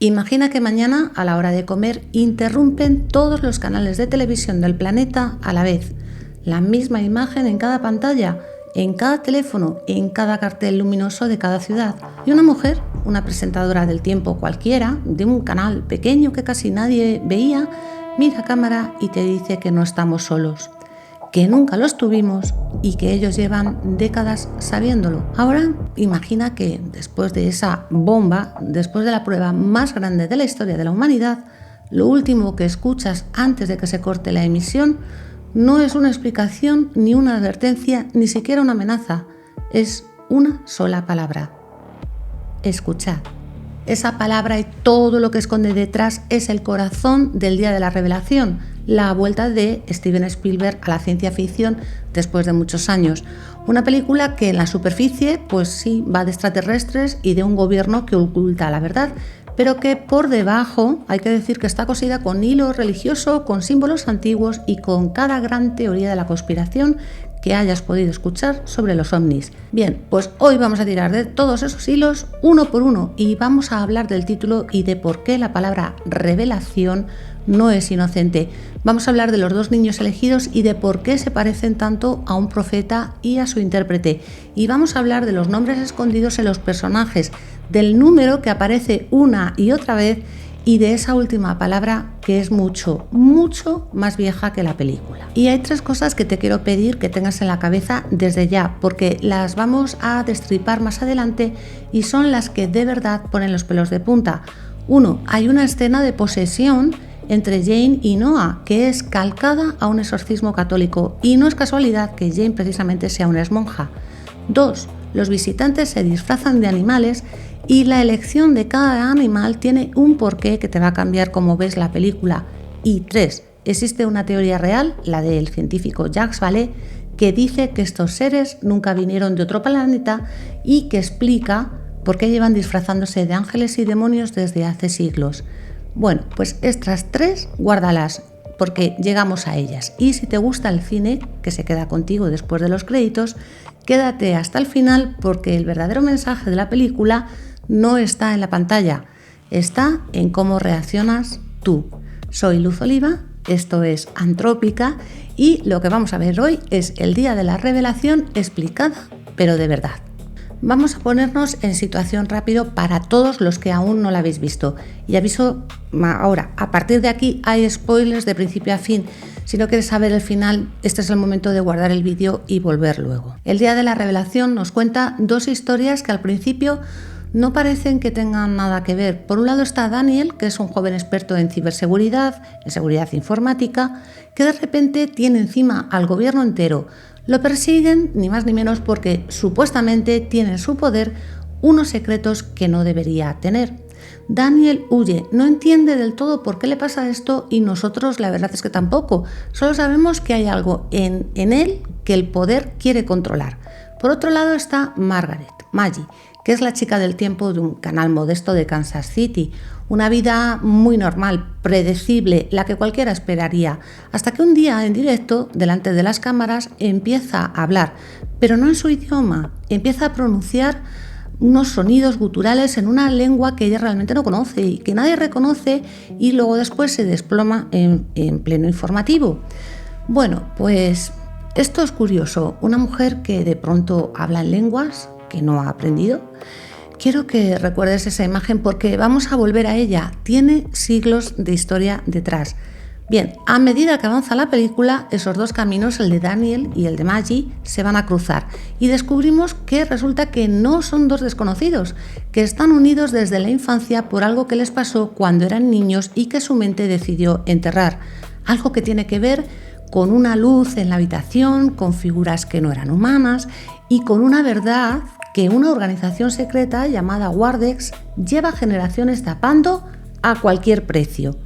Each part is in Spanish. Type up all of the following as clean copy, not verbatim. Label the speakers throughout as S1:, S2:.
S1: Imagina que mañana, a la hora de comer, interrumpen todos los canales de televisión del planeta a la vez. La misma imagen en cada pantalla, en cada teléfono, en cada cartel luminoso de cada ciudad. Y una mujer, una presentadora del tiempo cualquiera, de un canal pequeño que casi nadie veía, mira a cámara y te dice que no estamos solos, que nunca los tuvimos y que ellos llevan décadas sabiéndolo. Ahora imagina que después de esa bomba, después de la prueba más grande de la historia de la humanidad, lo último que escuchas antes de que se corte la emisión no es una explicación, ni una advertencia, ni siquiera una amenaza. Es una sola palabra: escuchad. Esa palabra y todo lo que esconde detrás es el corazón del Día de la Revelación, la vuelta de Steven Spielberg a la ciencia ficción después de muchos años. Una película que en la superficie, pues sí, va de extraterrestres y de un gobierno que oculta la verdad, pero que por debajo hay que decir que está cosida con hilo religioso, con símbolos antiguos y con cada gran teoría de la conspiración que hayas podido escuchar sobre los ovnis. Bien, pues hoy vamos a tirar de todos esos hilos uno por uno y vamos a hablar del título y de por qué la palabra revelación no es inocente. Vamos a hablar de los dos niños elegidos y de por qué se parecen tanto a un profeta y a su intérprete. Y vamos a hablar de los nombres escondidos en los personajes, del número que aparece una y otra vez y de esa última palabra que es mucho, mucho más vieja que la película. Y hay tres cosas que te quiero pedir que tengas en la cabeza desde ya, porque las vamos a destripar más adelante y son las que de verdad ponen los pelos de punta. 1. Hay una escena de posesión entre Jane y Noah, que es calcada a un exorcismo católico, y no es casualidad que Jane precisamente sea una monja. 2. Los visitantes se disfrazan de animales y la elección de cada animal tiene un porqué que te va a cambiar cómo ves la película. Y 3. Existe una teoría real, la del científico Jacques Vallée, que dice que estos seres nunca vinieron de otro planeta y que explica por qué llevan disfrazándose de ángeles y demonios desde hace siglos. Bueno, pues estas tres guárdalas porque llegamos a ellas. Y si te gusta el cine, que se queda contigo después de los créditos, quédate hasta el final porque el verdadero mensaje de la película no está en la pantalla, está en cómo reaccionas tú. Soy Luz Oliva, esto es Antrópica y lo que vamos a ver hoy es el Día de la Revelación explicada, pero de verdad. Vamos a ponernos en situación rápido para todos los que aún no la habéis visto. Y aviso ahora, a partir de aquí hay spoilers de principio a fin. Si no quieres saber el final, este es el momento de guardar el vídeo y volver luego. El Día de la Revelación nos cuenta dos historias que al principio no parecen que tengan nada que ver. Por un lado está Daniel, que es un joven experto en ciberseguridad, en seguridad informática, que de repente tiene encima al gobierno entero. Lo persiguen ni más ni menos porque supuestamente tiene en su poder unos secretos que no debería tener. Daniel huye, no entiende del todo por qué le pasa esto y nosotros la verdad es que tampoco. Solo sabemos que hay algo en él que el poder quiere controlar. Por otro lado está Maggie, que es la chica del tiempo de un canal modesto de Kansas City. Una vida muy normal, predecible, la que cualquiera esperaría, hasta que un día en directo, delante de las cámaras, empieza a hablar, pero no en su idioma, empieza a pronunciar unos sonidos guturales en una lengua que ella realmente no conoce y que nadie reconoce y luego después se desploma en pleno informativo. Bueno, pues esto es curioso, una mujer que de pronto habla en lenguas que no ha aprendido. Quiero que recuerdes esa imagen porque vamos a volver a ella. Tiene siglos de historia detrás. Bien, a medida que avanza la película, esos dos caminos, el de Daniel y el de Maggie, se van a cruzar y descubrimos que resulta que no son dos desconocidos, que están unidos desde la infancia por algo que les pasó cuando eran niños y que su mente decidió enterrar. Algo que tiene que ver con una luz en la habitación, con figuras que no eran humanas y con una verdad que una organización secreta llamada Wardex lleva generaciones tapando a cualquier precio.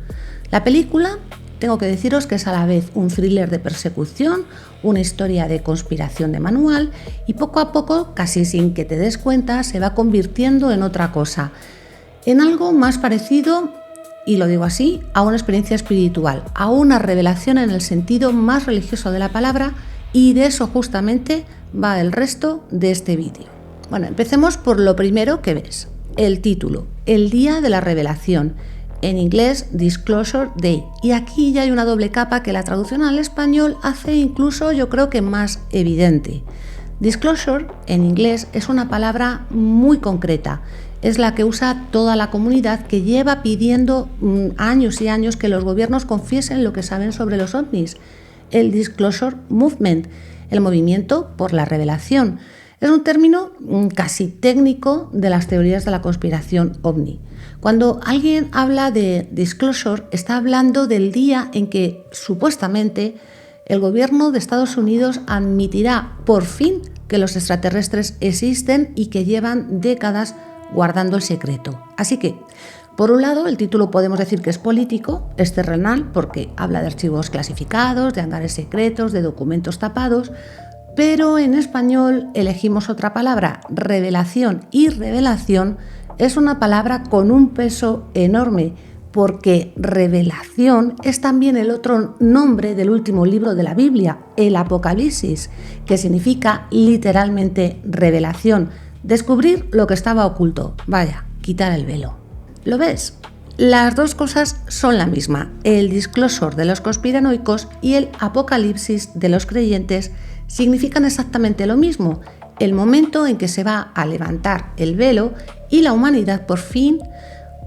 S1: La película, tengo que deciros que es a la vez un thriller de persecución, una historia de conspiración de manual y poco a poco, casi sin que te des cuenta, se va convirtiendo en otra cosa, en algo más parecido, y lo digo así, a una experiencia espiritual, a una revelación en el sentido más religioso de la palabra, y de eso justamente va el resto de este vídeo. Bueno, empecemos por lo primero que ves. el título, el día de la revelación, en inglés Disclosure Day, y aquí ya hay una doble capa que la traducción al español hace incluso, yo creo que más evidente. Disclosure en inglés es una palabra muy concreta, es la que usa toda la comunidad que lleva pidiendo años y años que los gobiernos confiesen lo que saben sobre los ovnis. El Disclosure Movement, el movimiento por la revelación. Es un término casi técnico de las teorías de la conspiración ovni. Cuando alguien habla de disclosure, está hablando del día en que supuestamente el gobierno de Estados Unidos admitirá por fin que los extraterrestres existen y que llevan décadas guardando el secreto. Así que, por un lado, el título podemos decir que es político, es terrenal, porque habla de archivos clasificados, de hangares secretos, de documentos tapados, pero en español elegimos otra palabra, revelación, y revelación es una palabra con un peso enorme, porque revelación es también el otro nombre del último libro de la Biblia, el Apocalipsis, que significa literalmente revelación, descubrir lo que estaba oculto, vaya, quitar el velo. ¿Lo ves? Las dos cosas son la misma, el disclosure de los conspiranoicos y el apocalipsis de los creyentes significan exactamente lo mismo, el momento en que se va a levantar el velo y la humanidad por fin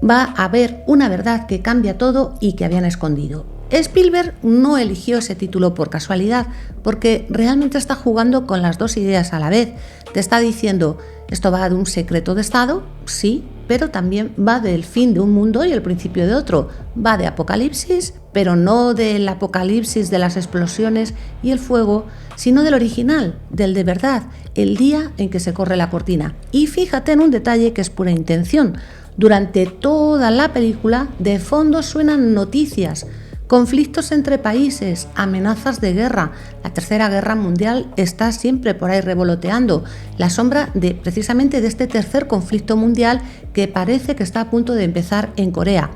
S1: va a ver una verdad que cambia todo y que habían escondido. Spielberg no eligió ese título por casualidad, porque realmente está jugando con las dos ideas a la vez. Te está diciendo, esto va de un secreto de Estado, sí, pero también va del fin de un mundo y el principio de otro. Va de apocalipsis, pero no del apocalipsis de las explosiones y el fuego, sino del original, del de verdad, el día en que se corre la cortina. Y fíjate en un detalle que es pura intención. Durante toda la película, de fondo suenan noticias, conflictos entre países, amenazas de guerra. La Tercera Guerra Mundial está siempre por ahí revoloteando, la sombra de precisamente de este tercer conflicto mundial que parece que está a punto de empezar en Corea.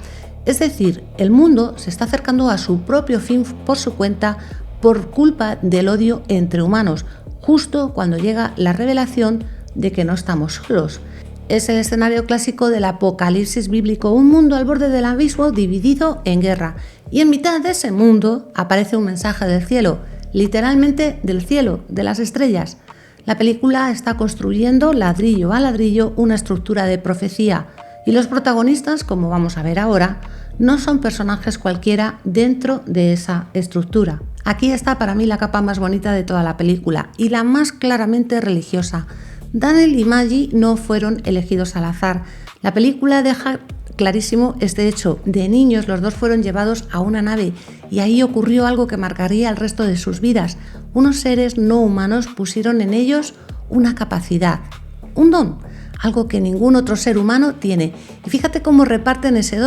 S1: Es decir, el mundo se está acercando a su propio fin por su cuenta por culpa del odio entre humanos, justo cuando llega la revelación de que no estamos solos. Es el escenario clásico del apocalipsis bíblico, un mundo al borde del abismo dividido en guerra. Y en mitad de ese mundo aparece un mensaje del cielo, literalmente del cielo, de las estrellas. La película está construyendo ladrillo a ladrillo una estructura de profecía y los protagonistas, como vamos a ver ahora, no son personajes cualquiera dentro de esa estructura. Aquí está para mí la capa más bonita de toda la película y la más claramente religiosa. Daniel y Maggie no fueron elegidos al azar. La película deja clarísimo este hecho. De niños los dos fueron llevados a una nave y ahí ocurrió algo que marcaría el resto de sus vidas. Unos seres no humanos pusieron en ellos una capacidad, un don, algo que ningún otro ser humano tiene. Y fíjate cómo reparten ese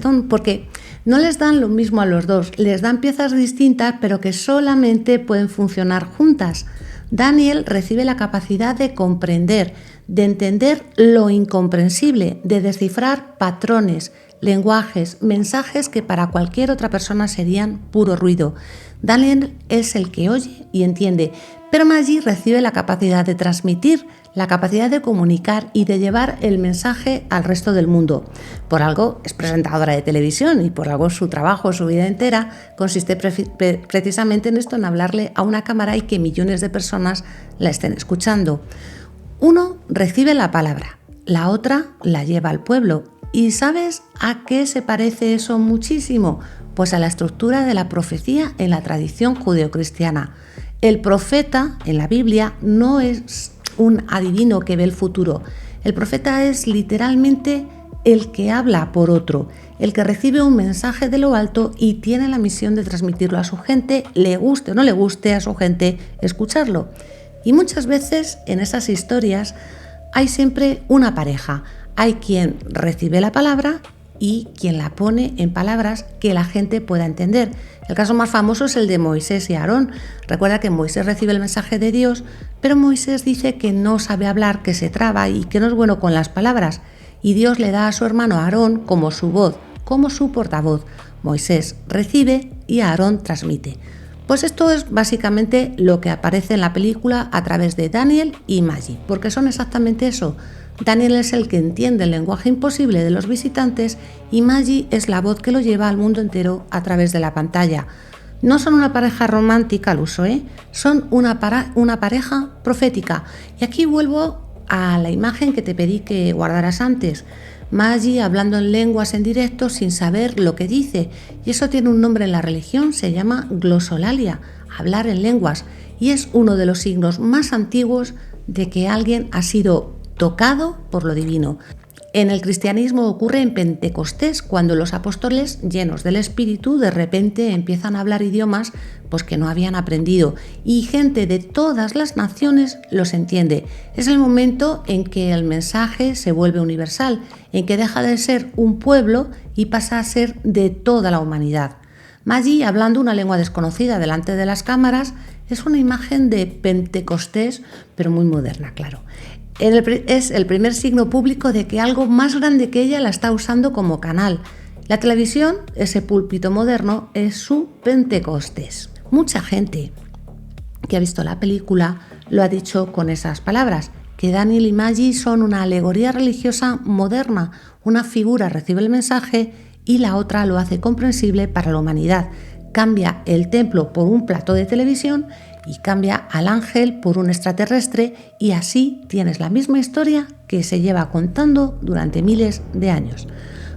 S1: don, porque no les dan lo mismo a los dos, les dan piezas distintas pero que solamente pueden funcionar juntas. Daniel recibe la capacidad de comprender, de entender lo incomprensible, de descifrar patrones, lenguajes, mensajes que para cualquier otra persona serían puro ruido. Daniel es el que oye y entiende, pero Maggie recibe la capacidad de transmitir, la capacidad de comunicar y de llevar el mensaje al resto del mundo. Por algo es presentadora de televisión y por algo su trabajo, su vida entera, consiste precisamente en esto, en hablarle a una cámara y que millones de personas la estén escuchando. Uno recibe la palabra, la otra la lleva al pueblo. ¿Y sabes a qué se parece eso muchísimo? Pues a la estructura de la profecía en la tradición judeocristiana. El profeta en la Biblia no es un adivino que ve el futuro. El profeta es literalmente el que habla por otro, el que recibe un mensaje de lo alto y tiene la misión de transmitirlo a su gente, le guste o no le guste a su gente escucharlo. Y muchas veces en esas historias hay siempre una pareja. Hay quien recibe la palabra y quien la pone en palabras que la gente pueda entender. El caso más famoso es el de Moisés y Aarón. Recuerda que Moisés recibe el mensaje de Dios, pero Moisés dice que no sabe hablar, que se traba y que no es bueno con las palabras. Y Dios le da a su hermano Aarón como su voz, como su portavoz. Moisés recibe y Aarón transmite. Pues esto es básicamente lo que aparece en la película a través de Daniel y Maggie, porque son exactamente eso, Daniel es el que entiende el lenguaje imposible de los visitantes y Maggie es la voz que lo lleva al mundo entero a través de la pantalla. No son una pareja romántica al uso, son una pareja profética. Y aquí vuelvo a la imagen que te pedí que guardaras antes. Maggie hablando en lenguas en directo sin saber lo que dice. Y eso tiene un nombre en la religión, se llama glosolalia, hablar en lenguas. Y es uno de los signos más antiguos de que alguien ha sido tocado por lo divino. En el cristianismo ocurre en Pentecostés, cuando los apóstoles, llenos del Espíritu, de repente empiezan a hablar idiomas pues que no habían aprendido y gente de todas las naciones los entiende. Es el momento en que el mensaje se vuelve universal, en que deja de ser un pueblo y pasa a ser de toda la humanidad. Maggie, hablando una lengua desconocida delante de las cámaras, es una imagen de Pentecostés, pero muy moderna, claro. Es el primer signo público de que algo más grande que ella la está usando como canal. La televisión, ese púlpito moderno, es su Pentecostés. Mucha gente que ha visto la película lo ha dicho con esas palabras, que Daniel y Maggie son una alegoría religiosa moderna. Una figura recibe el mensaje y la otra lo hace comprensible para la humanidad. Cambia el templo por un plato de televisión y cambia al ángel por un extraterrestre y así tienes la misma historia que se lleva contando durante miles de años.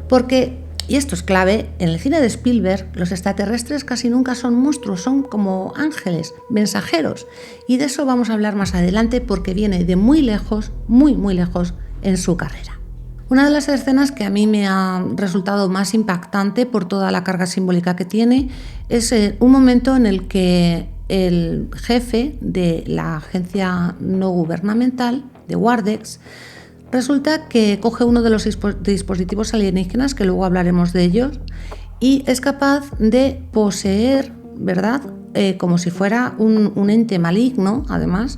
S1: Porque, y esto es clave, en el cine de Spielberg los extraterrestres casi nunca son monstruos, son como ángeles, mensajeros. Y de eso vamos a hablar más adelante porque viene de muy lejos en su carrera. Una de las escenas que a mí me ha resultado más impactante por toda la carga simbólica que tiene es un momento en el que el jefe de la agencia no gubernamental de Wardex resulta que coge uno de los dispositivos alienígenas, que luego hablaremos de ellos, y es capaz de poseer, ¿verdad? Como si fuera un ente maligno, además,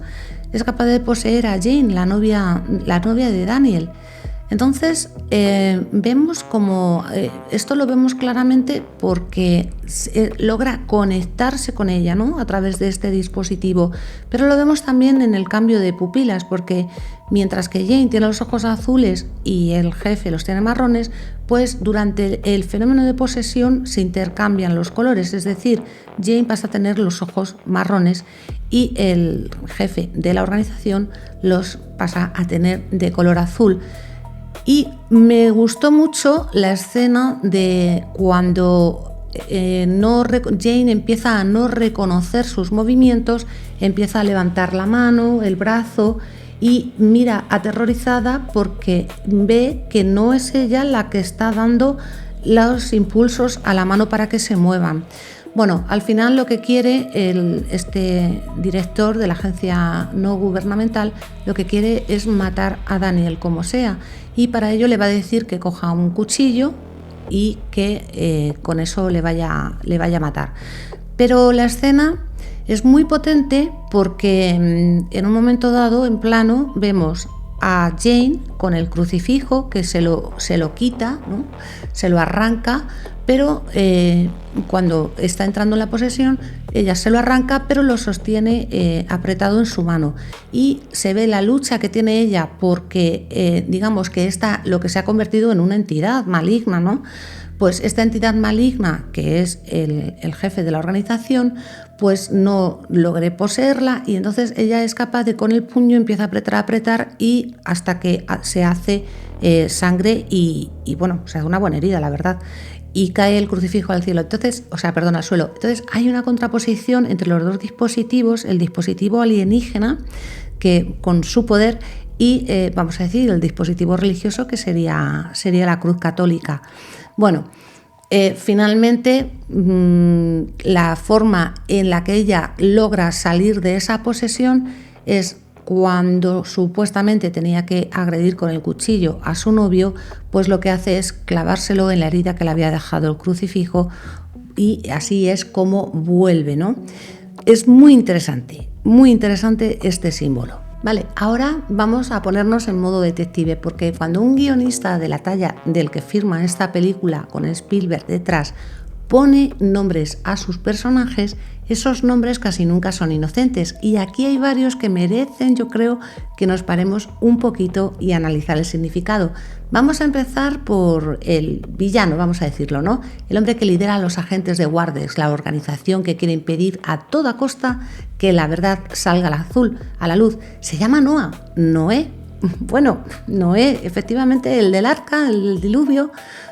S1: es capaz de poseer a Jane, la novia de Daniel. Entonces vemos como esto lo vemos claramente porque logra conectarse con ella, ¿no? A través de este dispositivo, pero lo vemos también en el cambio de pupilas, porque mientras que Jane tiene los ojos azules y el jefe los tiene marrones, pues durante el fenómeno de posesión se intercambian los colores, es decir, Jane pasa a tener los ojos marrones y el jefe de la organización los pasa a tener de color azul. Y me gustó mucho la escena de cuando Jane empieza a no reconocer sus movimientos, empieza a levantar la mano, el brazo y mira aterrorizada porque ve que no es ella la que está dando los impulsos a la mano para que se muevan. Bueno, al final lo que quiere este director de la agencia no gubernamental, lo que quiere es matar a Daniel como sea, y para ello le va a decir que coja un cuchillo y que con eso le vaya a matar. Pero la escena es muy potente porque en un momento dado, en plano, vemos a Jane con el crucifijo que se lo quita, ¿no? Se lo arranca, pero cuando está entrando en la posesión, ella se lo arranca, pero lo sostiene apretado en su mano. Y se ve la lucha que tiene ella porque, digamos que lo que se ha convertido en una entidad maligna, ¿no? Pues esta entidad maligna, que es el jefe de la organización, pues no logré poseerla y entonces ella es capaz de con el puño empieza a apretar y hasta que se hace sangre y bueno, se hace una buena herida, la verdad. Y cae el crucifijo al cielo, al suelo. Entonces hay una contraposición entre los dos dispositivos, el dispositivo alienígena, que con su poder, y vamos a decir, el dispositivo religioso, que sería la cruz católica. Bueno, finalmente la forma en la que ella logra salir de esa posesión es cuando supuestamente tenía que agredir con el cuchillo a su novio, pues lo que hace es clavárselo en la herida que le había dejado el crucifijo y así es como vuelve, ¿no? Es muy interesante este símbolo. Vale, ahora vamos a ponernos en modo detective, porque cuando un guionista de la talla del que firma esta película con Spielberg detrás pone nombres a sus personajes, esos nombres casi nunca son inocentes. Y aquí hay varios que merecen, yo creo, que nos paremos un poquito y analizar el significado. Vamos a empezar por el villano, vamos a decirlo, ¿no? El hombre que lidera a los agentes de Wardex, la organización que quiere impedir a toda costa que la verdad salga a la luz. Se llama Noé. Bueno, Noé, efectivamente, el del arca, el diluvio.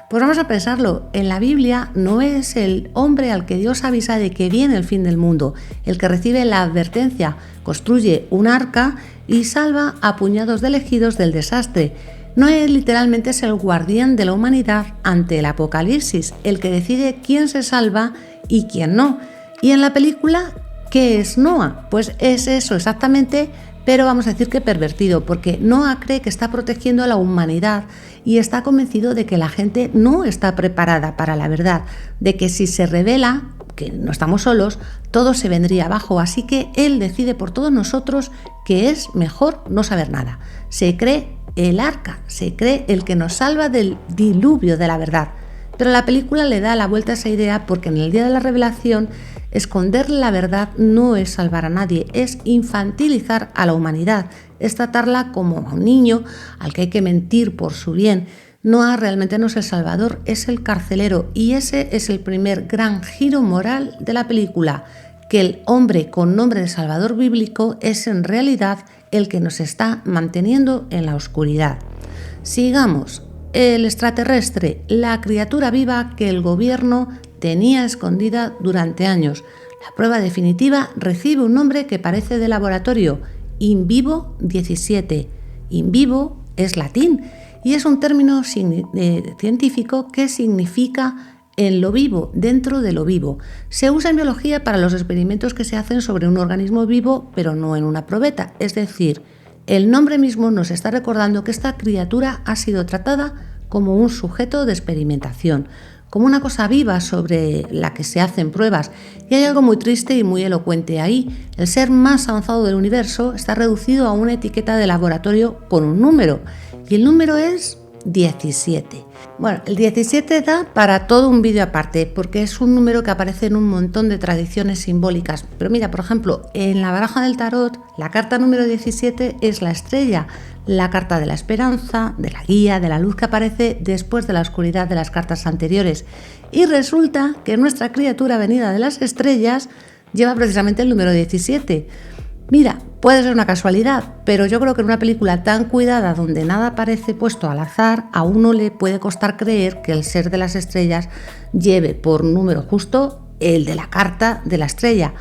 S1: Pues vamos a pensarlo, en la Biblia Noé es el hombre al que Dios avisa de que viene el fin del mundo, el que recibe la advertencia, construye un arca y salva a puñados de elegidos del desastre. Noé literalmente es el guardián de la humanidad ante el apocalipsis, el que decide quién se salva y quién no. Y en la película, ¿qué es Noah? Pues es eso exactamente, pero vamos a decir que pervertido, porque Noah cree que está protegiendo a la humanidad y está convencido de que la gente no está preparada para la verdad, de que si se revela, que no estamos solos, todo se vendría abajo, así que él decide por todos nosotros que es mejor no saber nada. Se cree el arca, se cree el que nos salva del diluvio de la verdad. Pero la película le da la vuelta a esa idea porque en el día de la revelación esconder la verdad no es salvar a nadie, es infantilizar a la humanidad, es tratarla como a un niño al que hay que mentir por su bien. Noah realmente no es el salvador, es el carcelero, y ese es el primer gran giro moral de la película, que el hombre con nombre de salvador bíblico es en realidad el que nos está manteniendo en la oscuridad. Sigamos. El extraterrestre, la criatura viva que el gobierno tenía escondida durante años. La prueba definitiva recibe un nombre que parece de laboratorio, In Vivo 17. In Vivo es latín y es un término científico que significa en lo vivo, dentro de lo vivo. Se usa en biología para los experimentos que se hacen sobre un organismo vivo, pero no en una probeta. Es decir, el nombre mismo nos está recordando que esta criatura ha sido tratada como un sujeto de experimentación, como una cosa viva sobre la que se hacen pruebas. Y hay algo muy triste y muy elocuente ahí. El ser más avanzado del universo está reducido a una etiqueta de laboratorio con un número, y el número es 17. Bueno, el 17 da para todo un vídeo aparte, porque es un número que aparece en un montón de tradiciones simbólicas. Pero mira, por ejemplo, en la baraja del tarot, la carta número 17 es la estrella, la carta de la esperanza, de la guía, de la luz que aparece después de la oscuridad de las cartas anteriores. Y resulta que nuestra criatura venida de las estrellas lleva precisamente el número 17. Mira, puede ser una casualidad, pero yo creo que en una película tan cuidada donde nada parece puesto al azar, a uno le puede costar creer que el ser de las estrellas lleve por número justo el de la carta de la estrella.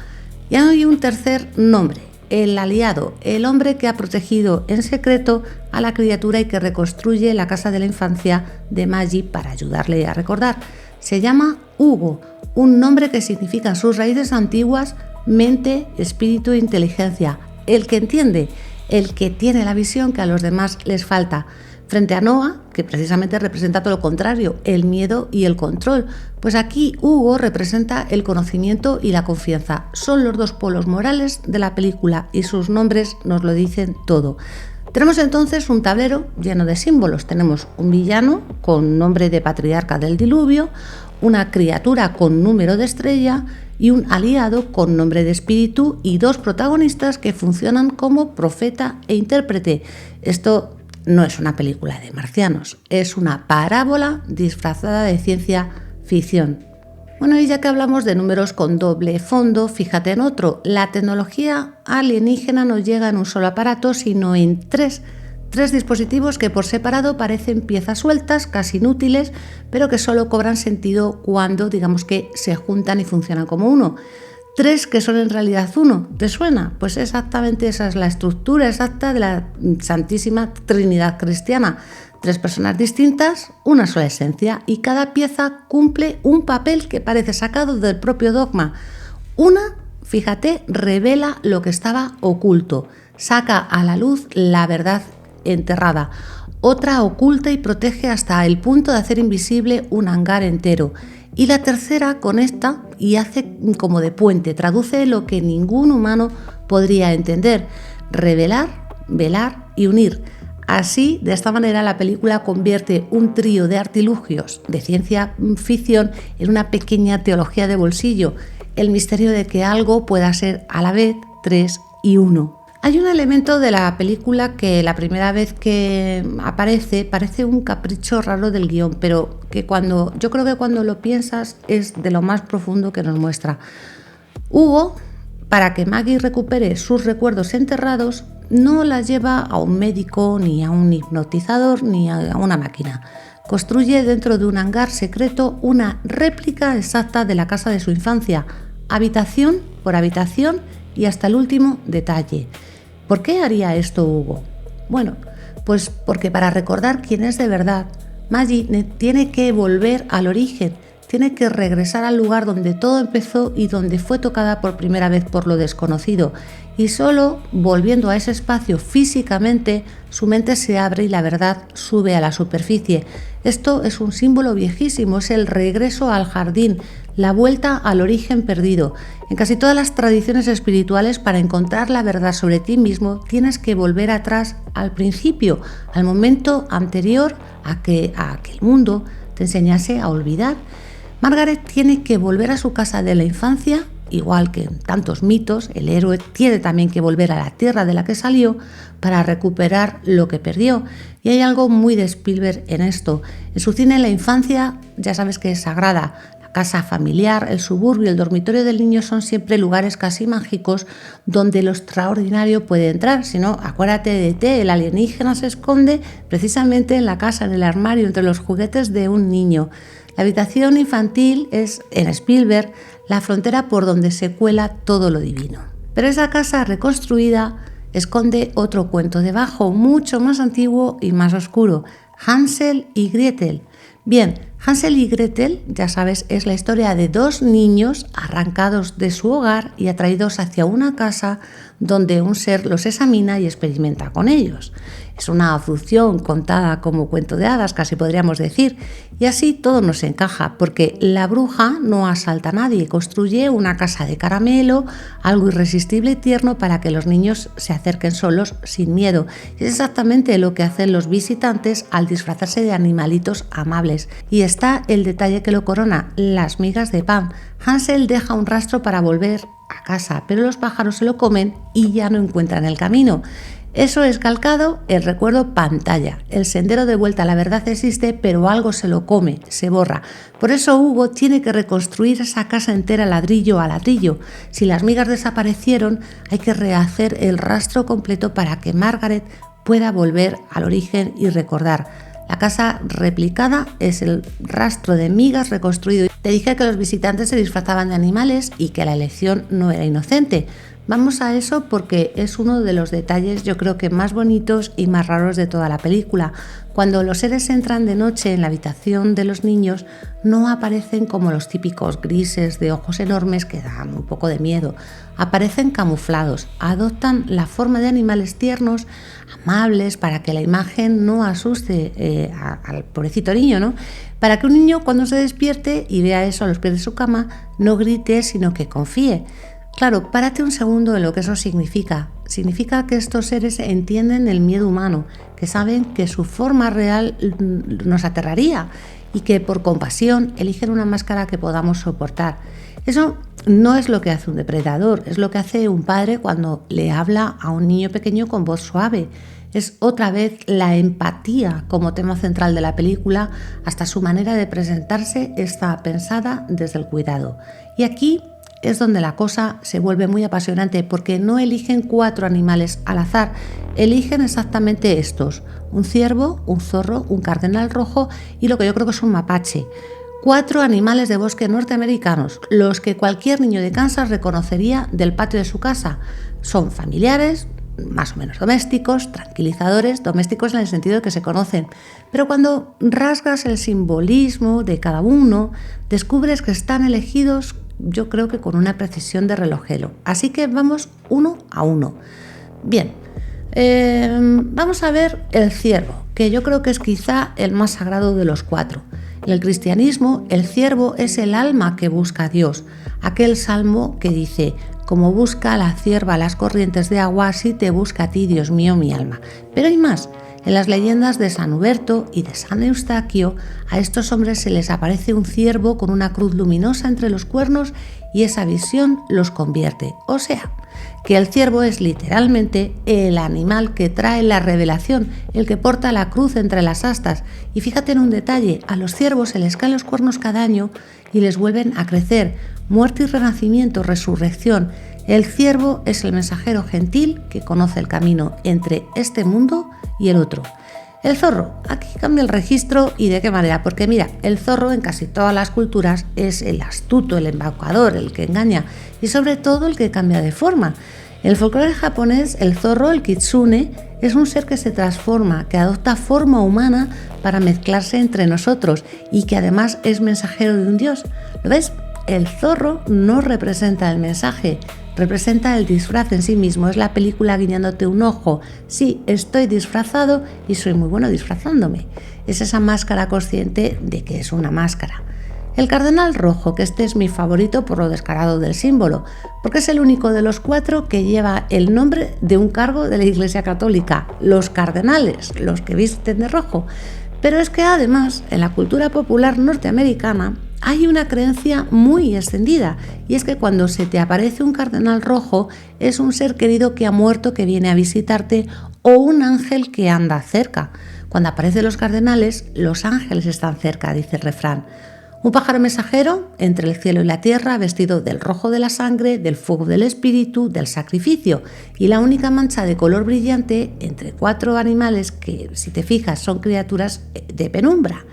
S1: Y hay un tercer nombre, el aliado, el hombre que ha protegido en secreto a la criatura y que reconstruye la casa de la infancia de Maggie para ayudarle a recordar. Se llama Hugo, un nombre que significa en sus raíces antiguas mente, espíritu e inteligencia, el que entiende, el que tiene la visión que a los demás les falta. Frente a Noah, que precisamente representa todo lo contrario, el miedo y el control, pues aquí Hugo representa el conocimiento y la confianza. Son los dos polos morales de la película y sus nombres nos lo dicen todo. Tenemos entonces un tablero lleno de símbolos. Tenemos un villano con nombre de patriarca del diluvio, una criatura con número de estrella y un aliado con nombre de espíritu y dos protagonistas que funcionan como profeta e intérprete. Esto no es una película de marcianos, es una parábola disfrazada de ciencia ficción. Bueno, y ya que hablamos de números con doble fondo, fíjate en otro. La tecnología alienígena no llega en un solo aparato, sino en tres dispositivos que por separado parecen piezas sueltas, casi inútiles, pero que solo cobran sentido cuando, digamos que se juntan y funcionan como uno. 3 que son en realidad uno. ¿Te suena? Pues exactamente esa es la estructura exacta de la Santísima Trinidad cristiana. 3 personas distintas, una sola esencia, y cada pieza cumple un papel que parece sacado del propio dogma. Una, fíjate, revela lo que estaba oculto, saca a la luz la verdad enterrada. Otra oculta y protege hasta el punto de hacer invisible un hangar entero. Y la tercera conecta y hace como de puente, traduce lo que ningún humano podría entender: revelar, velar y unir. Así, de esta manera, la película convierte un trío de artilugios de ciencia ficción en una pequeña teología de bolsillo, el misterio de que algo pueda ser a la vez 3 y 1. Hay un elemento de la película que la primera vez que aparece parece un capricho raro del guión, pero que yo creo que cuando lo piensas es de lo más profundo que nos muestra. Hugo, para que Maggie recupere sus recuerdos enterrados, no la lleva a un médico, ni a un hipnotizador, ni a una máquina. Construye dentro de un hangar secreto una réplica exacta de la casa de su infancia, habitación por habitación y hasta el último detalle. ¿Por qué haría esto Hugo? Bueno, pues porque para recordar quién es de verdad, Maggie tiene que volver al origen, tiene que regresar al lugar donde todo empezó y donde fue tocada por primera vez por lo desconocido. Y solo volviendo a ese espacio físicamente, su mente se abre y la verdad sube a la superficie. Esto es un símbolo viejísimo, es el regreso al jardín, la vuelta al origen perdido. En casi todas las tradiciones espirituales, para encontrar la verdad sobre ti mismo, tienes que volver atrás al principio, al momento anterior a que el mundo te enseñase a olvidar. Margaret tiene que volver a su casa de la infancia. Igual que en tantos mitos, el héroe tiene también que volver a la tierra de la que salió para recuperar lo que perdió. Y hay algo muy de Spielberg en esto. En su cine, la infancia ya sabes que es sagrada. La casa familiar, el suburbio, el dormitorio del niño son siempre lugares casi mágicos donde lo extraordinario puede entrar. Si no, acuérdate de E.T., el alienígena se esconde precisamente en la casa, en el armario, entre los juguetes de un niño. La habitación infantil es, en Spielberg, la frontera por donde se cuela todo lo divino. Pero esa casa reconstruida esconde otro cuento debajo, mucho más antiguo y más oscuro: Hansel y Gretel. Bien, Hansel y Gretel, ya sabes, es la historia de dos niños arrancados de su hogar y atraídos hacia una casa donde un ser los examina y experimenta con ellos. Es una abducción contada como cuento de hadas, casi podríamos decir, y así todo nos encaja, porque la bruja no asalta a nadie, construye una casa de caramelo, algo irresistible y tierno para que los niños se acerquen solos sin miedo. Es exactamente lo que hacen los visitantes al disfrazarse de animalitos amables. Y está el detalle que lo corona: las migas de pan. Hansel deja un rastro para volver a casa, pero los pájaros se lo comen y ya no encuentran el camino. Eso es calcado el recuerdo pantalla. El sendero de vuelta a la verdad existe, pero algo se lo come, se borra. Por eso Hugo tiene que reconstruir esa casa entera ladrillo a ladrillo. Si las migas desaparecieron, hay que rehacer el rastro completo para que Margaret pueda volver al origen y recordar. La casa replicada es el rastro de migas reconstruido. Te dije que los visitantes se disfrazaban de animales y que la elección no era inocente. Vamos a eso porque es uno de los detalles, yo creo que más bonitos y más raros de toda la película. Cuando los seres entran de noche en la habitación de los niños, no aparecen como los típicos grises de ojos enormes que dan un poco de miedo. Aparecen camuflados, adoptan la forma de animales tiernos, amables, para que la imagen no asuste al pobrecito niño, ¿no? Para que un niño, cuando se despierte y vea eso a los pies de su cama, no grite, sino que confíe. Claro, párate un segundo en lo que eso significa. Significa que estos seres entienden el miedo humano, que saben que su forma real nos aterraría y que por compasión eligen una máscara que podamos soportar. Eso no es lo que hace un depredador, es lo que hace un padre cuando le habla a un niño pequeño con voz suave. Es otra vez la empatía como tema central de la película. Hasta su manera de presentarse está pensada desde el cuidado. Y aquí es donde la cosa se vuelve muy apasionante, porque no eligen 4 animales al azar, eligen exactamente estos: un ciervo, un zorro, un cardenal rojo y lo que yo creo que es un mapache. 4 animales de bosque norteamericanos, los que cualquier niño de Kansas reconocería del patio de su casa. Son familiares, más o menos domésticos, tranquilizadores, domésticos en el sentido de que se conocen. Pero cuando rasgas el simbolismo de cada uno, descubres que están elegidos, yo creo que con una precisión de relojero. Así que vamos uno a uno. Bien, vamos a ver el ciervo, que yo creo que es quizá el más sagrado de los 4. En el cristianismo, el ciervo es el alma que busca a Dios. Aquel salmo que dice: como busca la cierva las corrientes de agua, así te busca a ti, Dios mío, mi alma. Pero hay más. En las leyendas de San Huberto y de San Eustaquio, a estos hombres se les aparece un ciervo con una cruz luminosa entre los cuernos y esa visión los convierte. O sea, que el ciervo es literalmente el animal que trae la revelación, el que porta la cruz entre las astas. Y fíjate en un detalle, a los ciervos se les caen los cuernos cada año y les vuelven a crecer. Muerte y renacimiento, resurrección. El ciervo es el mensajero gentil que conoce el camino entre este mundo y el otro. El zorro, aquí cambia el registro y de qué manera, porque mira, el zorro en casi todas las culturas es el astuto, el embaucador, el que engaña y sobre todo el que cambia de forma. En el folclore japonés, el zorro, el kitsune, es un ser que se transforma, que adopta forma humana para mezclarse entre nosotros y que además es mensajero de un dios. ¿Lo ves? El zorro no representa el mensaje, representa el disfraz en sí mismo, es la película guiñándote un ojo. Sí, estoy disfrazado y soy muy bueno disfrazándome. Es esa máscara consciente de que es una máscara. El cardenal rojo, que este es mi favorito por lo descarado del símbolo, porque es el único de los 4 que lleva el nombre de un cargo de la Iglesia Católica, los cardenales, los que visten de rojo. Pero es que además, en la cultura popular norteamericana, hay una creencia muy extendida, y es que cuando se te aparece un cardenal rojo es un ser querido que ha muerto que viene a visitarte o un ángel que anda cerca. Cuando aparecen los cardenales, los ángeles están cerca, dice el refrán. Un pájaro mensajero entre el cielo y la tierra, vestido del rojo de la sangre, del fuego del espíritu, del sacrificio, y la única mancha de color brillante entre 4 animales que, si te fijas, son criaturas de penumbra.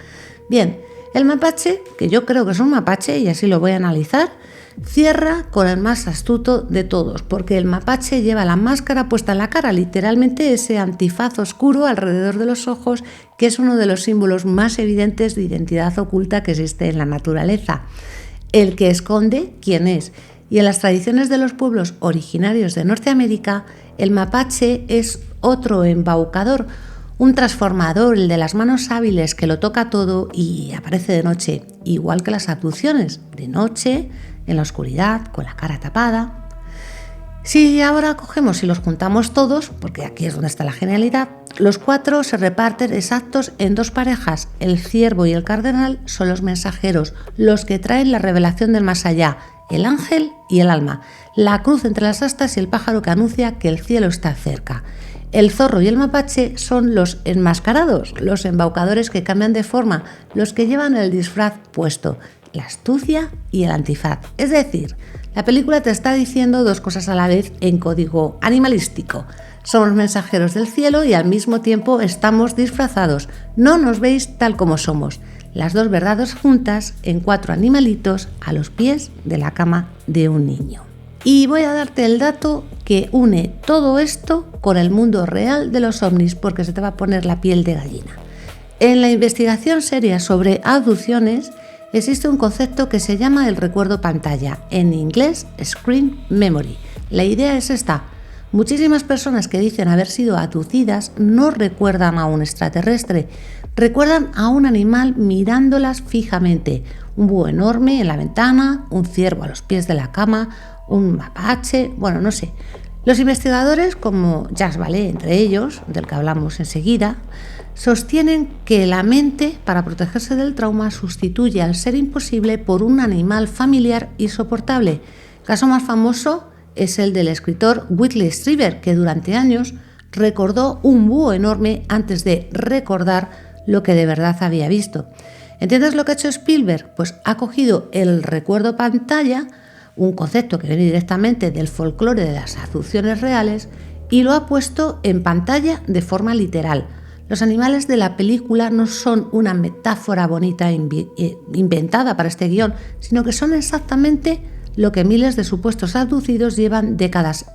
S1: Bien, el mapache, que yo creo que es un mapache y así lo voy a analizar, cierra con el más astuto de todos, porque el mapache lleva la máscara puesta en la cara, literalmente ese antifaz oscuro alrededor de los ojos, que es uno de los símbolos más evidentes de identidad oculta que existe en la naturaleza. El que esconde quién es. Y en las tradiciones de los pueblos originarios de Norteamérica, el mapache es otro embaucador, un transformador, el de las manos hábiles que lo toca todo y aparece de noche, igual que las abducciones, de noche, en la oscuridad, con la cara tapada. Si ahora cogemos y los juntamos todos, porque aquí es donde está la genialidad, los 4 se reparten exactos en 2 parejas. El ciervo y el cardenal son los mensajeros, los que traen la revelación del más allá, el ángel y el alma, la cruz entre las astas y el pájaro que anuncia que el cielo está cerca. El zorro y el mapache son los enmascarados, los embaucadores que cambian de forma, los que llevan el disfraz puesto, la astucia y el antifaz. Es decir, la película te está diciendo 2 cosas a la vez en código animalístico. Somos mensajeros del cielo y al mismo tiempo estamos disfrazados. No nos veis tal como somos. Las 2 verdades juntas en 4 animalitos a los pies de la cama de un niño. Y voy a darte el dato que une todo esto con el mundo real de los ovnis, porque se te va a poner la piel de gallina. En la investigación seria sobre abducciones existe un concepto que se llama el recuerdo pantalla, en inglés Screen Memory. La idea es esta: muchísimas personas que dicen haber sido abducidas no recuerdan a un extraterrestre, recuerdan a un animal mirándolas fijamente, un búho enorme en la ventana, un ciervo a los pies de la cama, un mapache, bueno, no sé. Los investigadores, como Jacques Vallée entre ellos, del que hablamos enseguida, sostienen que la mente, para protegerse del trauma, sustituye al ser imposible por un animal familiar y soportable. El caso más famoso es el del escritor Whitley Strieber, que durante años recordó un búho enorme antes de recordar lo que de verdad había visto. ¿Entiendes lo que ha hecho Spielberg? Pues ha cogido el recuerdo pantalla, un concepto que viene directamente del folclore de las abducciones reales, y lo ha puesto en pantalla de forma literal. Los animales de la película no son una metáfora bonita inventada para este guión, sino que son exactamente lo que miles de supuestos abducidos llevan décadas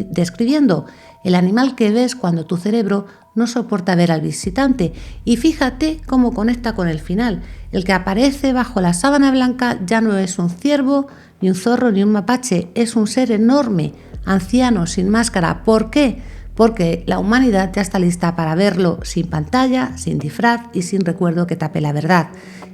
S1: describiendo. El animal que ves cuando tu cerebro no soporta ver al visitante. Y fíjate cómo conecta con el final. El que aparece bajo la sábana blanca ya no es un ciervo, ni un zorro, ni un mapache. Es un ser enorme, anciano, sin máscara. ¿Por qué? Porque la humanidad ya está lista para verlo sin pantalla, sin disfraz y sin recuerdo que tape la verdad.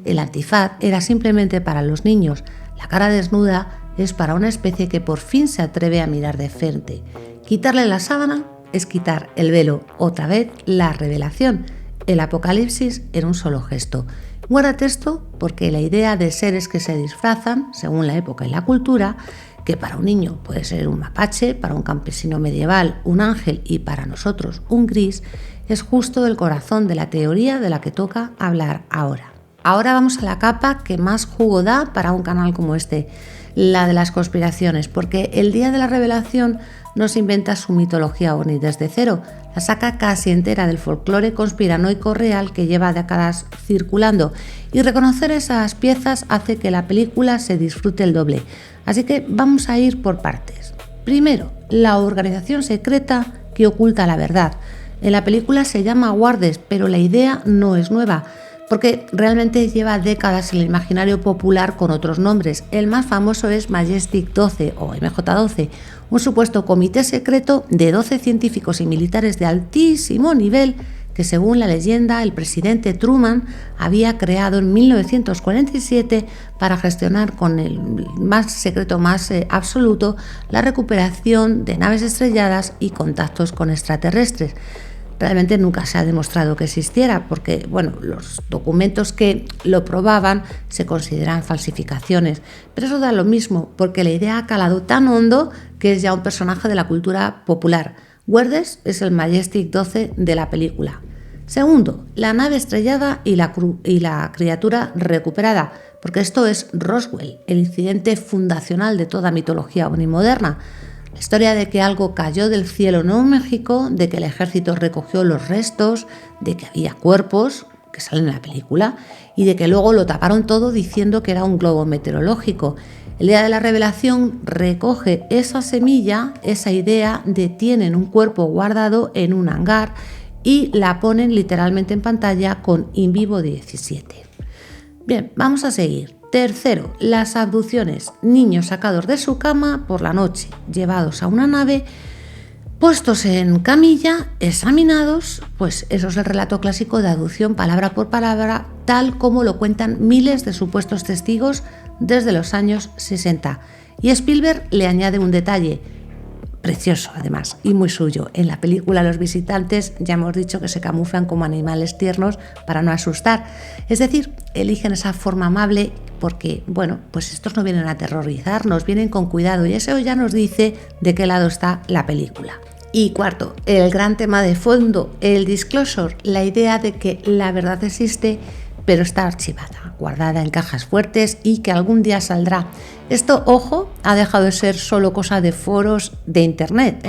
S1: El antifaz era simplemente para los niños. La cara desnuda es para una especie que por fin se atreve a mirar de frente. Quitarle la sábana es quitar el velo, otra vez la revelación, el apocalipsis en un solo gesto. Guárdate esto porque la idea de seres que se disfrazan, según la época y la cultura, que para un niño puede ser un mapache, para un campesino medieval un ángel y para nosotros un gris, es justo el corazón de la teoría de la que toca hablar ahora. Ahora vamos a la capa que más jugo da para un canal como este, la de las conspiraciones, porque el día de la revelación no se inventa su mitología ovni desde cero, la saca casi entera del folclore conspiranoico real que lleva décadas circulando, y reconocer esas piezas hace que la película se disfrute el doble. Así que vamos a ir por partes. Primero, la organización secreta que oculta la verdad. En la película se llama Guardes, pero la idea no es nueva, porque realmente lleva décadas en el imaginario popular con otros nombres. El más famoso es Majestic 12 o MJ-12, un supuesto comité secreto de 12 científicos y militares de altísimo nivel que, según la leyenda, el presidente Truman había creado en 1947 para gestionar con el más secreto más absoluto la recuperación de naves estrelladas y contactos con extraterrestres. Realmente nunca se ha demostrado que existiera porque, los documentos que lo probaban se consideran falsificaciones, pero eso da lo mismo porque la idea ha calado tan hondo que es ya un personaje de la cultura popular. Guardes es el Majestic 12 de la película. Segundo, la nave estrellada y la criatura recuperada, porque esto es Roswell, el incidente fundacional de toda mitología ovni moderna. La historia de que algo cayó del cielo en Nuevo México, de que el ejército recogió los restos, de que había cuerpos, que salen en la película, y de que luego lo taparon todo diciendo que era un globo meteorológico. El día de la revelación recoge esa semilla, esa idea de tienen un cuerpo guardado en un hangar y la ponen literalmente en pantalla con In Vivo 17. Bien, vamos a seguir. Tercero, las abducciones. Niños sacados de su cama por la noche, llevados a una nave, puestos en camilla, examinados, pues eso es el relato clásico de abducción palabra por palabra, tal como lo cuentan miles de supuestos testigos desde los años 60. Y Spielberg le añade un detalle, precioso además, y muy suyo. En la película los visitantes ya hemos dicho que se camuflan como animales tiernos para no asustar. Es decir, eligen esa forma amable porque, pues estos no vienen a aterrorizarnos, vienen con cuidado y eso ya nos dice de qué lado está la película. Y cuarto, el gran tema de fondo, el disclosure, la idea de que la verdad existe pero está archivada, guardada en cajas fuertes y que algún día saldrá. Esto, ojo, ha dejado de ser solo cosa de foros de internet,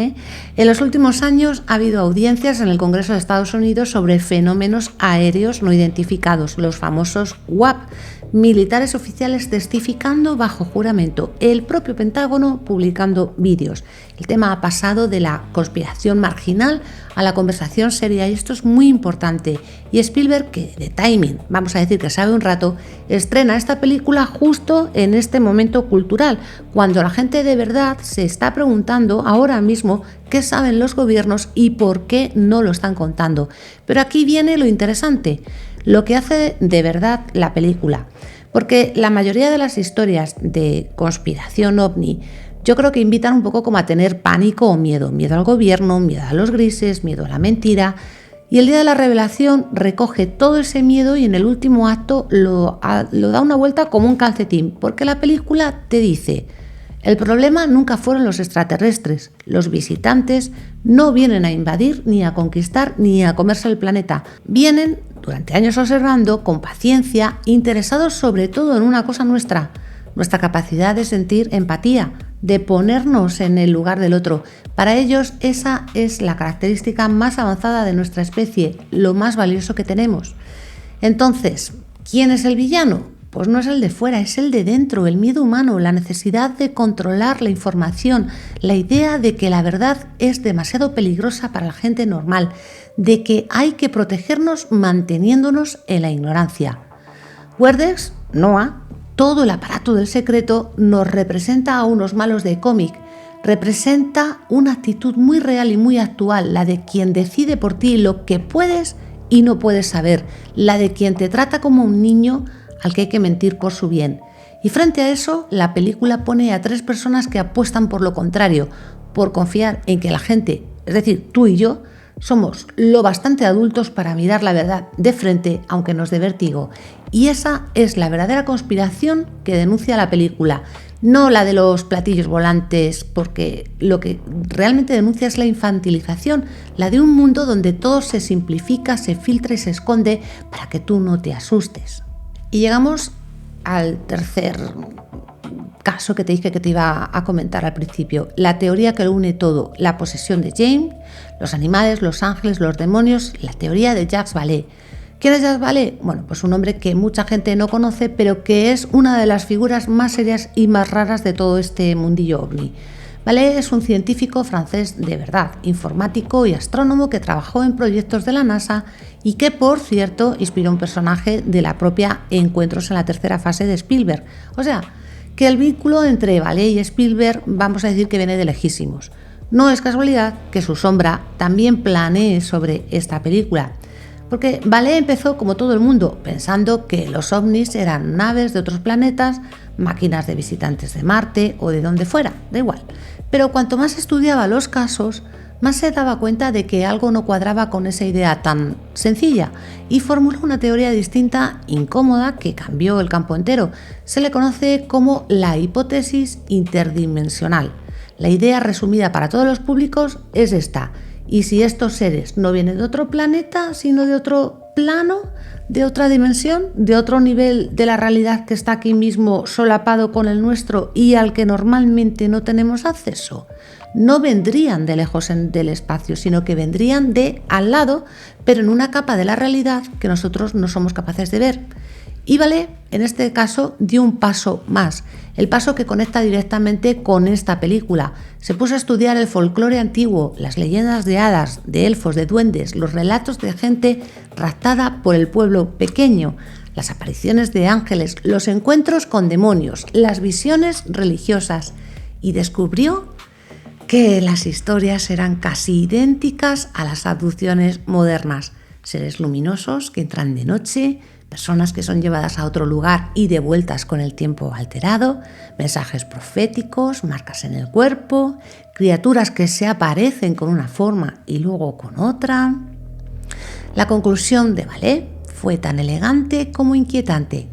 S1: En los últimos años ha habido audiencias en el Congreso de Estados Unidos sobre fenómenos aéreos no identificados, los famosos UAP, militares oficiales testificando bajo juramento, el propio Pentágono publicando vídeos. El tema ha pasado de la conspiración marginal a la conversación seria y esto es muy importante. Y Spielberg, que de timing, vamos a decir que sabe un rato, estrena esta película justo en este momento cultural, cuando la gente de verdad se está preguntando ahora mismo qué saben los gobiernos y por qué no lo están contando. Pero aquí viene lo interesante, lo que hace de verdad la película, porque la mayoría de las historias de conspiración ovni yo creo que invitan un poco como a tener pánico o miedo al gobierno, miedo a los grises, miedo a la mentira, y el día de la revelación recoge todo ese miedo y en el último acto lo da una vuelta como un calcetín, porque la película te dice: el problema nunca fueron los extraterrestres, los visitantes no vienen a invadir, ni a conquistar, ni a comerse el planeta, vienen durante años observando con paciencia, interesados sobre todo en una cosa nuestra capacidad de sentir empatía, de ponernos en el lugar del otro. Para ellos esa es la característica más avanzada de nuestra especie, lo más valioso que tenemos. Entonces, ¿quién es el villano? Pues no es el de fuera, es el de dentro, el miedo humano, la necesidad de controlar la información, la idea de que la verdad es demasiado peligrosa para la gente normal, de que hay que protegernos manteniéndonos en la ignorancia. Werdex, Noah, todo el aparato del secreto nos representa a unos malos de cómic, representa una actitud muy real y muy actual, la de quien decide por ti lo que puedes y no puedes saber, la de quien te trata como un niño al que hay que mentir por su bien. Y frente a eso, la película pone a 3 personas que apuestan por lo contrario, por confiar en que la gente Es decir, tú y yo somos lo bastante adultos para mirar la verdad de frente, aunque nos dé vértigo. Y esa es la verdadera conspiración que denuncia la película, no la de los platillos volantes, porque lo que realmente denuncia es la infantilización, la de un mundo donde todo se simplifica, se filtra y se esconde para que tú no te asustes. Y llegamos al tercer caso que te dije que te iba a comentar al principio, la teoría que lo une todo, la posesión de Jane, los animales, los ángeles, los demonios, la teoría de Jacques Vallée. ¿Quién es Jacques Vallée? Bueno, pues un hombre que mucha gente no conoce, pero que es una de las figuras más serias y más raras de todo este mundillo ovni. Vallée es un científico francés de verdad, informático y astrónomo que trabajó en proyectos de la NASA y que, por cierto, inspiró un personaje de la propia Encuentros en la tercera fase de Spielberg. O sea, que el vínculo entre Vallée y Spielberg vamos a decir que viene de lejísimos. No es casualidad que su sombra también planee sobre esta película, porque Vallée empezó como todo el mundo, pensando que los ovnis eran naves de otros planetas, máquinas de visitantes de Marte o de donde fuera, da igual. Pero cuanto más estudiaba los casos, más se daba cuenta de que algo no cuadraba con esa idea tan sencilla y formuló una teoría distinta, incómoda, que cambió el campo entero. Se le conoce como la hipótesis interdimensional. La idea resumida para todos los públicos es esta: ¿y si estos seres no vienen de otro planeta, sino de otro plano, de otra dimensión, de otro nivel de la realidad que está aquí mismo solapado con el nuestro y al que normalmente no tenemos acceso? No vendrían de lejos del espacio, sino que vendrían de al lado, pero en una capa de la realidad que nosotros no somos capaces de ver. Y Vallée, en este caso, dio un paso más, el paso que conecta directamente con esta película. Se puso a estudiar el folclore antiguo, las leyendas de hadas, de elfos, de duendes, los relatos de gente raptada por el pueblo pequeño, las apariciones de ángeles, los encuentros con demonios, las visiones religiosas, y descubrió que las historias eran casi idénticas a las abducciones modernas. Seres luminosos que entran de noche, personas que son llevadas a otro lugar y devueltas con el tiempo alterado, mensajes proféticos, marcas en el cuerpo, criaturas que se aparecen con una forma y luego con otra. La conclusión de Vallée fue tan elegante como inquietante.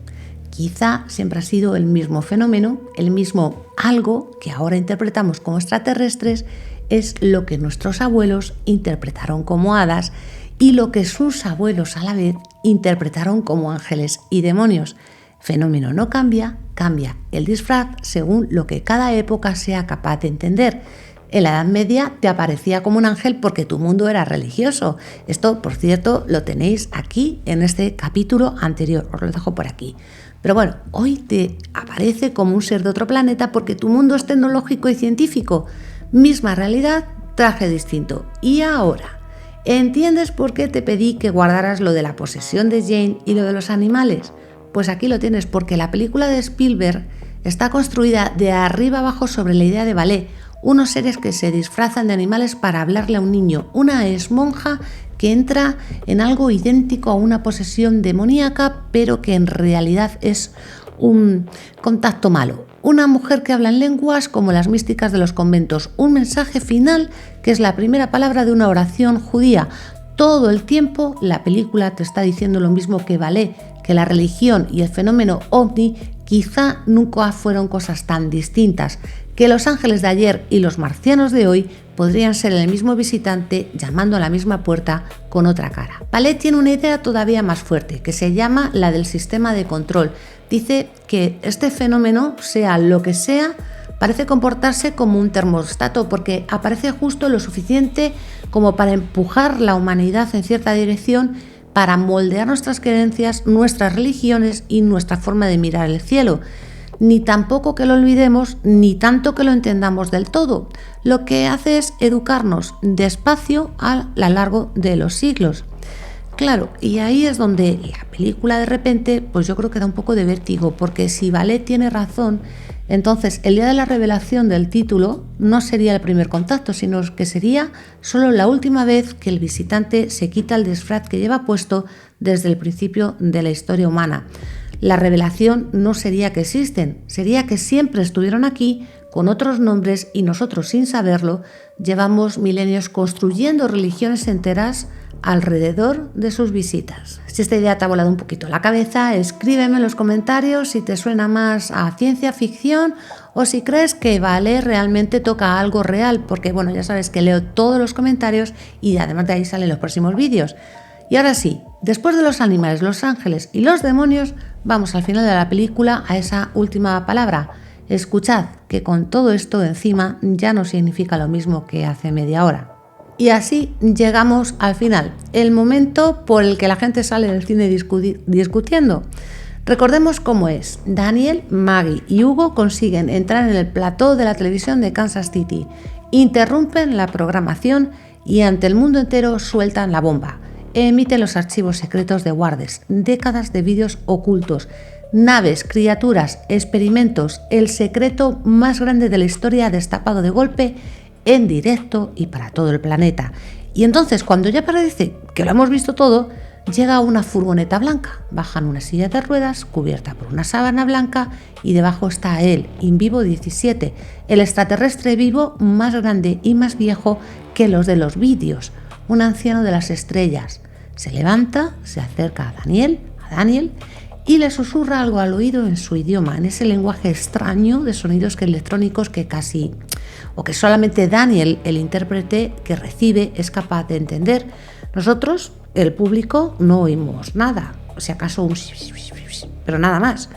S1: Quizá siempre ha sido el mismo fenómeno, el mismo algo que ahora interpretamos como extraterrestres, es lo que nuestros abuelos interpretaron como hadas y lo que sus abuelos a la vez interpretaron como ángeles y demonios. Fenómeno no cambia, cambia el disfraz según lo que cada época sea capaz de entender. En la Edad Media te aparecía como un ángel porque tu mundo era religioso. Esto, por cierto, lo tenéis aquí en este capítulo anterior, os lo dejo por aquí. Pero bueno, hoy te aparece como un ser de otro planeta porque tu mundo es tecnológico y científico. Misma realidad, traje distinto. Y ahora, ¿entiendes por qué te pedí que guardaras lo de la posesión de Jane y lo de los animales? Pues aquí lo tienes, porque la película de Spielberg está construida de arriba abajo sobre la idea de Vallée, unos seres que se disfrazan de animales para hablarle a un niño, una esmonja que entra en algo idéntico a una posesión demoníaca, pero que en realidad es un contacto malo. Una mujer que habla en lenguas como las místicas de los conventos, un mensaje final que es la primera palabra de una oración judía. Todo el tiempo la película te está diciendo lo mismo que Vallée, que la religión y el fenómeno ovni quizá nunca fueron cosas tan distintas, que los ángeles de ayer y los marcianos de hoy podrían ser el mismo visitante llamando a la misma puerta con otra cara. Vallée tiene una idea todavía más fuerte, que se llama la del sistema de control. Dice que este fenómeno, sea lo que sea, parece comportarse como un termostato porque aparece justo lo suficiente como para empujar la humanidad en cierta dirección, para moldear nuestras creencias, nuestras religiones y nuestra forma de mirar el cielo. Ni tampoco que lo olvidemos, ni tanto que lo entendamos del todo. Lo que hace es educarnos despacio a lo largo de los siglos. Claro, y ahí es donde la película de repente, pues yo creo que da un poco de vértigo, porque si Vallée tiene razón, entonces el día de la revelación del título no sería el primer contacto, sino que sería solo la última vez que el visitante se quita el disfraz que lleva puesto desde el principio de la historia humana. La revelación no sería que existen, sería que siempre estuvieron aquí con otros nombres y nosotros sin saberlo llevamos milenios construyendo religiones enteras alrededor de sus visitas. Si esta idea te ha volado un poquito la cabeza, escríbeme en los comentarios si te suena más a ciencia ficción o si crees que Vale realmente toca algo real, porque bueno, ya sabes que leo todos los comentarios y además de ahí salen los próximos vídeos. Y ahora sí, después de los animales, los ángeles y los demonios, vamos al final de la película a esa última palabra. Escuchad, que con todo esto encima ya no significa lo mismo que hace media hora. Y así llegamos al final, el momento por el que la gente sale del cine discutiendo. Recordemos cómo es. Daniel, Maggie y Hugo consiguen entrar en el plató de la televisión de Kansas City, interrumpen la programación y ante el mundo entero sueltan la bomba. Emiten los archivos secretos de Wardes, décadas de vídeos ocultos, naves, criaturas, experimentos, el secreto más grande de la historia destapado de golpe, en directo y para todo el planeta. Y entonces, cuando ya parece que lo hemos visto todo, llega una furgoneta blanca, bajan una silla de ruedas cubierta por una sábana blanca y debajo está él, Invivo 17, el extraterrestre vivo más grande y más viejo que los de los vídeos, un anciano de las estrellas. Se levanta, se acerca a Daniel y le susurra algo al oído en su idioma, en ese lenguaje extraño de sonidos electrónicos que solamente Daniel, el intérprete que recibe, es capaz de entender. Nosotros, el público, no oímos nada, si acaso un pero nada más.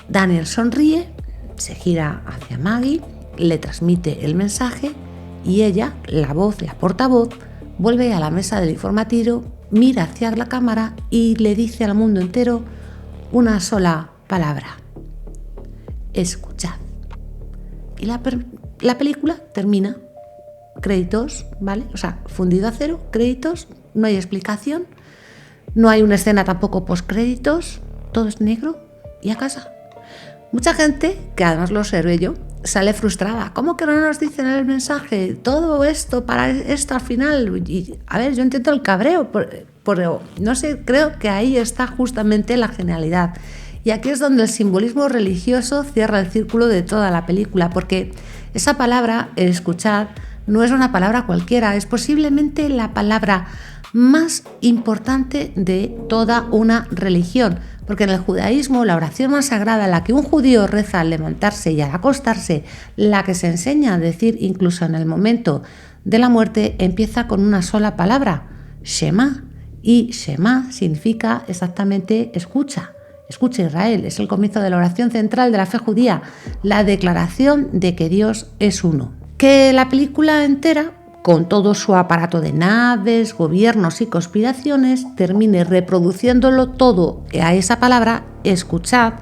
S1: Daniel sonríe, se gira hacia Maggie, le transmite el mensaje y ella, la portavoz, vuelve a la mesa del informativo, mira hacia la cámara y le dice al mundo entero una sola palabra: escuchad. Y la película termina. Créditos, ¿vale? O sea, fundido a cero, créditos, no hay explicación, no hay una escena tampoco postcréditos, todo es negro y a casa. Mucha gente, que además lo observé yo, sale frustrada. ¿Cómo que no nos dicen el mensaje? Todo esto para esto al final. Y, a ver, yo entiendo el cabreo, pero no sé, creo que ahí está justamente la genialidad. Y aquí es donde el simbolismo religioso cierra el círculo de toda la película, porque esa palabra, escuchad, no es una palabra cualquiera, es posiblemente la palabra más importante de toda una religión, porque en el judaísmo la oración más sagrada, la que un judío reza al levantarse y al acostarse, la que se enseña a decir incluso en el momento de la muerte, empieza con una sola palabra, Shema, y Shema significa exactamente escucha. Escucha Israel, es el comienzo de la oración central de la fe judía, la declaración de que Dios es uno. Que la película entera, con todo su aparato de naves, gobiernos y conspiraciones, termine reproduciéndolo todo a esa palabra, escuchad,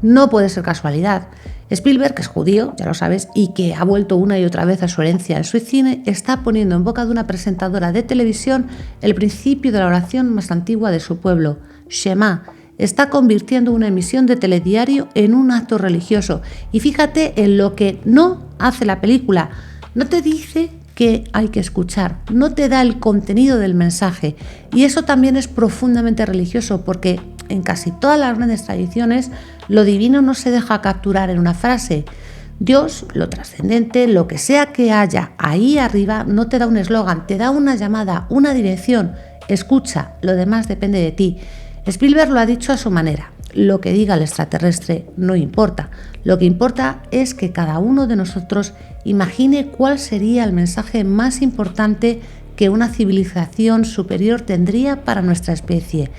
S1: no puede ser casualidad. Spielberg, que es judío, ya lo sabes, y que ha vuelto una y otra vez a su herencia en su cine, está poniendo en boca de una presentadora de televisión el principio de la oración más antigua de su pueblo, Shema. Está convirtiendo una emisión de telediario en un acto religioso. Y fíjate en lo que no hace la película. No te dice que hay que escuchar, no te da el contenido del mensaje. Y eso también es profundamente religioso, porque en casi todas las grandes tradiciones lo divino no se deja capturar en una frase. Dios, lo trascendente, lo que sea que haya ahí arriba, no te da un eslogan, te da una llamada, una dirección. Escucha, lo demás depende de ti. Spielberg lo ha dicho a su manera. Lo que diga el extraterrestre no importa. Lo que importa es que cada uno de nosotros imagine cuál sería el mensaje más importante que una civilización superior tendría para nuestra especie.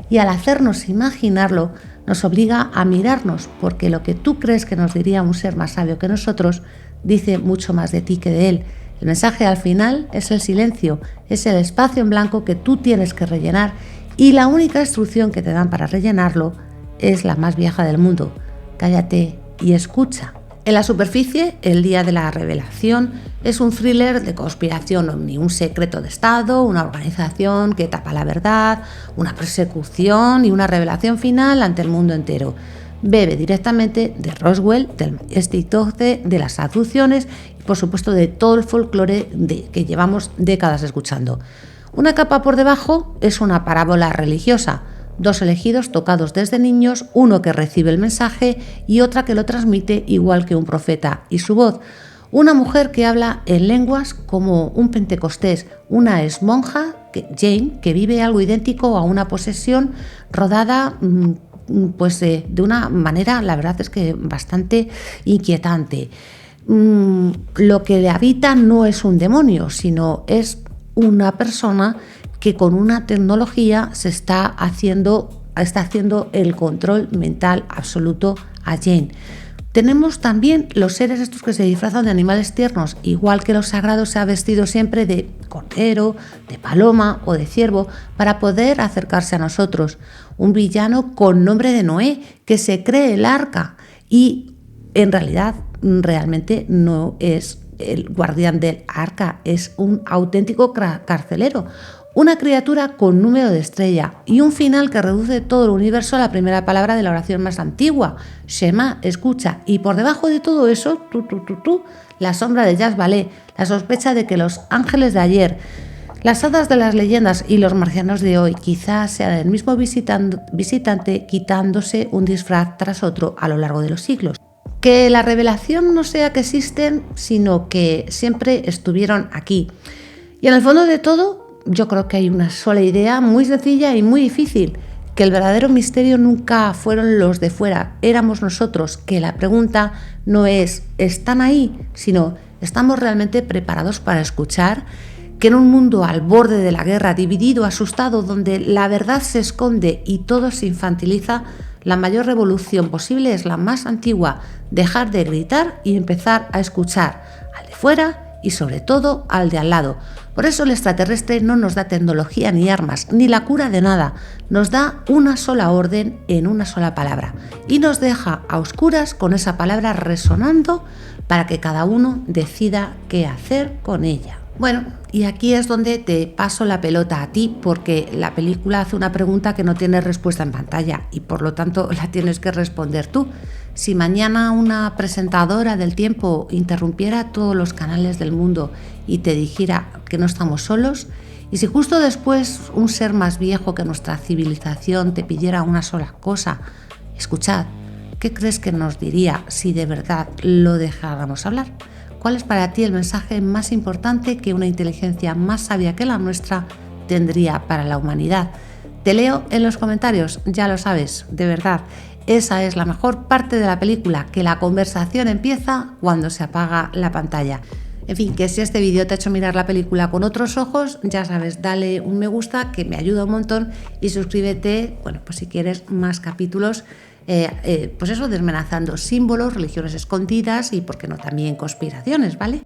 S1: Y al hacernos imaginarlo, nos obliga a mirarnos, porque lo que tú crees que nos diría un ser más sabio que nosotros, dice mucho más de ti que de él. El mensaje al final es el silencio, es el espacio en blanco que tú tienes que rellenar. Y la única instrucción que te dan para rellenarlo es la más vieja del mundo. Cállate y escucha. En la superficie, El día de la revelación es un thriller de conspiración, ni un secreto de Estado, una organización que tapa la verdad, una persecución y una revelación final ante el mundo entero. Bebe directamente de Roswell, del Majestic 12, de las abducciones y por supuesto de todo el folclore que llevamos décadas escuchando. Una capa por debajo es una parábola religiosa. dos elegidos tocados desde niños, uno que recibe el mensaje y otra que lo transmite igual que un profeta, y su voz. Una mujer que habla en lenguas como un pentecostés. Una es monja, Jane, que vive algo idéntico a una posesión rodada pues de una manera, la verdad es que bastante inquietante. Lo que le habita no es un demonio, sino es una persona que con una tecnología está haciendo el control mental absoluto a Jane. Tenemos también los seres estos que se disfrazan de animales tiernos, igual que los sagrados se ha vestido siempre de cordero, de paloma o de ciervo para poder acercarse a nosotros. Un villano con nombre de Noé que se cree el arca y en realidad realmente no es el guardián del arca, es un auténtico carcelero. Una criatura con número de estrella y un final que reduce todo el universo a la primera palabra de la oración más antigua, Shema, escucha, y por debajo de todo eso, la sombra de Yahvé, la sospecha de que los ángeles de ayer, las hadas de las leyendas y los marcianos de hoy quizás sean el mismo visitante quitándose un disfraz tras otro a lo largo de los siglos. Que la revelación no sea que existen, sino que siempre estuvieron aquí. Y en el fondo de todo, yo creo que hay una sola idea muy sencilla y muy difícil, que el verdadero misterio nunca fueron los de fuera, éramos nosotros, que la pregunta no es ¿están ahí?, sino ¿estamos realmente preparados para escuchar? Que en un mundo al borde de la guerra, dividido, asustado, donde la verdad se esconde y todo se infantiliza, la mayor revolución posible es la más antigua, dejar de gritar y empezar a escuchar al de fuera y sobre todo al de al lado. Por eso el extraterrestre no nos da tecnología ni armas, ni la cura de nada, nos da una sola orden en una sola palabra y nos deja a oscuras con esa palabra resonando para que cada uno decida qué hacer con ella. Bueno, y aquí es donde te paso la pelota a ti, porque la película hace una pregunta que no tiene respuesta en pantalla y por lo tanto la tienes que responder tú. Si mañana una presentadora del tiempo interrumpiera todos los canales del mundo y te dijera que no estamos solos, y si justo después un ser más viejo que nuestra civilización te pidiera una sola cosa, escuchad, ¿qué crees que nos diría si de verdad lo dejáramos hablar? ¿Cuál es para ti el mensaje más importante que una inteligencia más sabia que la nuestra tendría para la humanidad? Te leo en los comentarios, ya lo sabes, de verdad. Esa es la mejor parte de la película, que la conversación empieza cuando se apaga la pantalla. En fin, que si este vídeo te ha hecho mirar la película con otros ojos, ya sabes, dale un me gusta, que me ayuda un montón, y suscríbete, bueno, pues si quieres más capítulos, pues eso, desmenuzando símbolos, religiones escondidas y, por qué no, también conspiraciones, ¿vale?